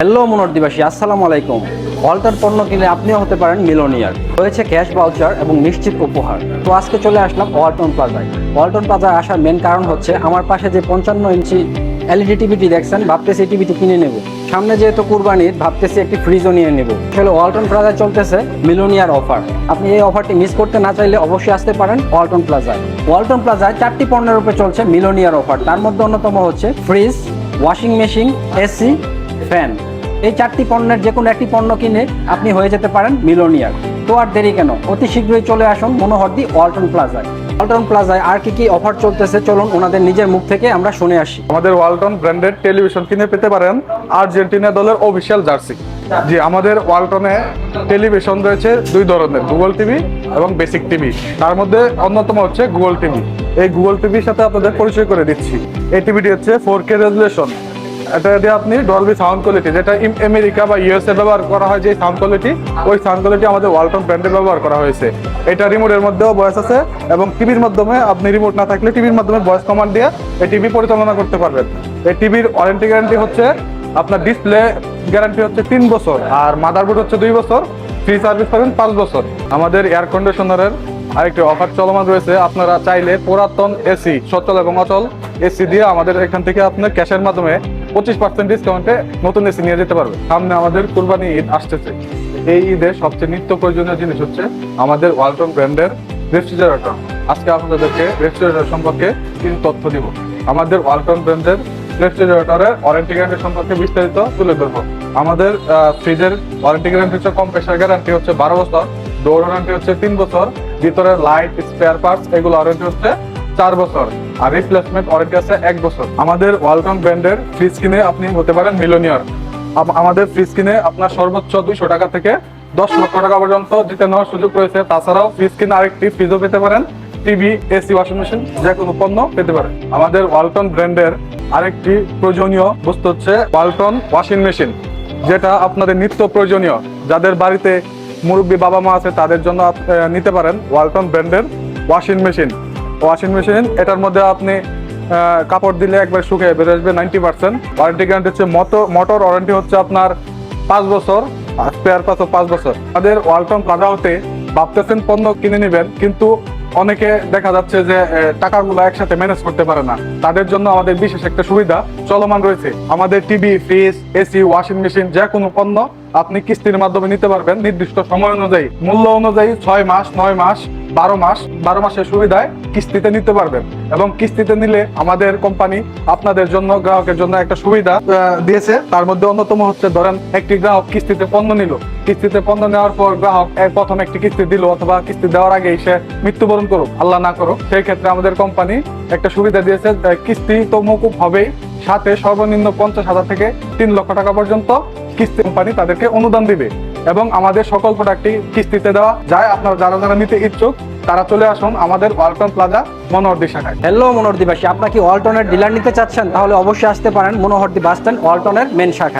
Hello মনোরদিবাসী, আসসালামু আলাইকুম। ওয়ালটন পণ্য কিনলে আপনিও হতে পারেন মিলনিয়ার। রয়েছে ক্যাশ ভাউচার এবং নিশ্চিত উপহার। তো আজকে চলে আসলাম ওয়ালটন প্লাজায়। ওয়ালটন প্লাজায় আসার মেন কারণ হচ্ছে আমার পাশে যে 55 ইঞ্চি এলইডি টিভিটি দেখছেন, ভাবতেছি এই টিভিটি কিনে নেব। সামনে যেহেতু কুরবানির, ভাবতেছি একটি ফ্রিজও নিয়ে নেব। আসলে ওয়ালটন প্লাজায় চলতেছে মিলনিয়ার অফার। আপনি এই অফারটি মিস করতে না চাইলে অবশ্যই আসতে পারেন ওয়ালটন প্লাজায়। ওয়ালটন প্লাজায় 4টি পণ্যের উপরে চলছে মিলনিয়ার অফার। তার মধ্যে অন্যতম হচ্ছে fridge, washing machine, AC, fan. এই 4টি পণ্যের যে কোনো একটি পণ্য কিনে আপনি হয়ে যেতে পারেন মিলনিয়ার। তো আর দেরি কেন, অতি শীঘ্রই চলে আসুন মনোহরদী ওয়ালটন প্লাজায়। ওয়ালটন প্লাজায় আর কি অফার চলতেছে চলুন ওনাদের নিজের মুখ থেকে আমরা শুনে আসি। আমাদের ওয়ালটন ব্র্যান্ডের টেলিভিশন কিনে পেতে পারেন আর্জেন্টিনা দলের অফিসিয়াল জার্সি। জি, আমাদের ওয়ালটনে টেলিভিশন রয়েছে দুই ধরনের, গুগল টিভি এবং বেসিক টিভি। তার মধ্যে অন্যতম হচ্ছে গুগল টিভি। এই গুগল টিভির সাথে আপনাদের পরিচয় করে দিচ্ছি। এই টিভিটি হচ্ছে 4K রেজুলেশন। এটা দিয়ে আপনি ডলবি সাউন্ড কোয়ালিটি, যেটা আমেরিকা বা ইউএসএ ব্যবহার করা হয় যে সাউন্ড কোয়ালিটি, ওই সাউন্ড কোয়ালিটি আমাদের ওয়ালটন ব্র্যান্ডে ব্যবহার করা হয়েছে। এটা রিমোটের মধ্যেও ভয়েস আছে এবং টিভির মাধ্যমে, আপনি রিমোট না থাকলে টিভির মাধ্যমে ভয়েস কমান্ড দিয়ে এই টিভি পরিচালনা করতে পারবেন। এই টিভির ওয়ারেন্টি গ্যারান্টি হচ্ছে, আপনার ডিসপ্লে গ্যারান্টি হচ্ছে 3 বছর, আর মাদারবোর্ড হচ্ছে 2 বছর, ফ্রি সার্ভিস পাবেন 5 বছর। আমাদের এয়ার কন্ডিশনারের আরেকটি অফার চলমান রয়েছে। আপনারা চাইলে পুরাতন এসি, সচল এবং অচল এসি দিয়ে আমাদের এখান থেকে আপনার ক্যাশের মাধ্যমে 25% ডিসকাউন্টে নতুন এসি নিয়ে যেতে পারবে। সামনে আমাদের কুরবানি ঈদ আসতেছে। এই ঈদের সবচেয়ে নিত্য প্রয়োজনীয় জিনিস হচ্ছে আমাদের ওয়ালটন ব্র্যান্ডের রেফ্রিজারেটর। আজকে আপনাদেরকে রেফ্রিজারেটর সম্পর্কে কিছু তথ্য দিব। আমাদের ওয়ালটন ব্র্যান্ডের রেফ্রিজারেটরের ওয়ারেন্টি গ্যারান্টি সম্পর্কে বিস্তারিত তুলে ধরবো। আমাদের ফ্রিজের ওয়ারেন্টি গ্যারান্টি হচ্ছে, কম্প্রেসার গ্যারান্টি হচ্ছে 12 বছর, ডোর ওয়ারেন্টি হচ্ছে 3 বছর, ভিতরে লাইট, স্পেয়ার পার্টস এগুলো ওয়ারেন্টি হচ্ছে 4 বছর, আর রিপ্লেসমেন্ট ওয়ারেন্টি আছে 1 বছর। আমাদের ওয়ালটন ব্র্যান্ডের ফ্রিজ কিনে আপনি হতে পারেন মিলনিয়ার। আমাদের ফ্রিজ কিনে আপনার সর্বোচ্চ 200 টাকা থেকে 10 লক্ষ টাকা পর্যন্ত জিতে নেওয়ার সুযোগ রয়েছে। তাছাড়াও ফ্রিজ কিনে আরেকটি ফ্রিজও পেতে পারেন, টিভি, এসি, ওয়াশিং মেশিন যে কোনো পণ্য পেতে পারেন। আমাদের ওয়ালটন ব্র্যান্ডের আরেকটি প্রয়োজনীয় বস্তু হচ্ছে ওয়ালটন ওয়াশিং মেশিন, যেটা আপনাদের নিত্য প্রয়োজনীয়। যাদের বাড়িতে মুরব্বী বাবা মা আছে তাদের জন্য নিতে পারেন ওয়ালটন ব্র্যান্ডের ওয়াশিং মেশিন। এটার মধ্যে আপনি কাপড় দিলে একবার শুকিয়ে বের আসবে 90%। ওয়ারেন্টি গ্যারান্টি হচ্ছে মোটর ওয়ারেন্টি হচ্ছে আপনার 5 বছর, আর স্পেয়ার পার্টসও 5 বছর। আমাদের ওয়ালটন প্লাজা হতে ভাবতেছেন পণ্য কিনে নেবেন, কিন্তু অনেকে দেখা যাচ্ছে যে টাকাগুলো একসাথে ম্যানেজ করতে পারে না। তাদের জন্য আমাদের বিশেষ একটা সুবিধা চলমান রয়েছে। আমাদের TV, fridge, AC, washing machine যে কোনো পণ্য আপনি কিস্তির মাধ্যমে নিতে পারবেন নির্দিষ্ট সময় অনুযায়ী, মূল্য অনুযায়ী 6 মাস, 9 মাস, 12 মাসের সুবিধায় কিস্তিতে নিতে পারবেন। এবং কিস্তিতে নিলে আমাদের কোম্পানি আপনাদের জন্য, গ্রাহকের জন্য একটা সুবিধা দিয়েছে। তার মধ্যে অন্যতম হচ্ছে, ধরেন একটি গ্রাহক কিস্তিতে পণ্য নিল, কিস্তিতে পণ্য নেওয়ার পর গ্রাহক প্রথম একটি কিস্তি দিল, অথবা কিস্তি দেওয়ার আগে সে মৃত্যুবরণ করুক, আল্লাহ না করুক, সেই ক্ষেত্রে আমাদের কোম্পানি একটা সুবিধা দিয়েছে। কিস্তি তো মকুব হবেই, সাথে সর্বনিম্ন 50,000 থেকে 3 লক্ষ টাকা পর্যন্ত কিস্তি কোম্পানি তাদেরকে অনুদান দিবে। এবং আমাদের সকল প্রোডাক্টই কিস্তিতে দেওয়া যায়। আপনারা যারা নিতে ইচ্ছুক তারা চলে আসুন আমাদের ওয়ালটন প্লাজা মনোহরদী শাখায়। হ্যালো মনোহরদীবাসী, আপনারা কি ওয়ালটনের ডিলার নিতে চাচ্ছেন? তাহলে অবশ্যই আসতে পারেন মনোহরদী বাস স্ট্যান্ড ওয়ালটনের মেন শাখায়।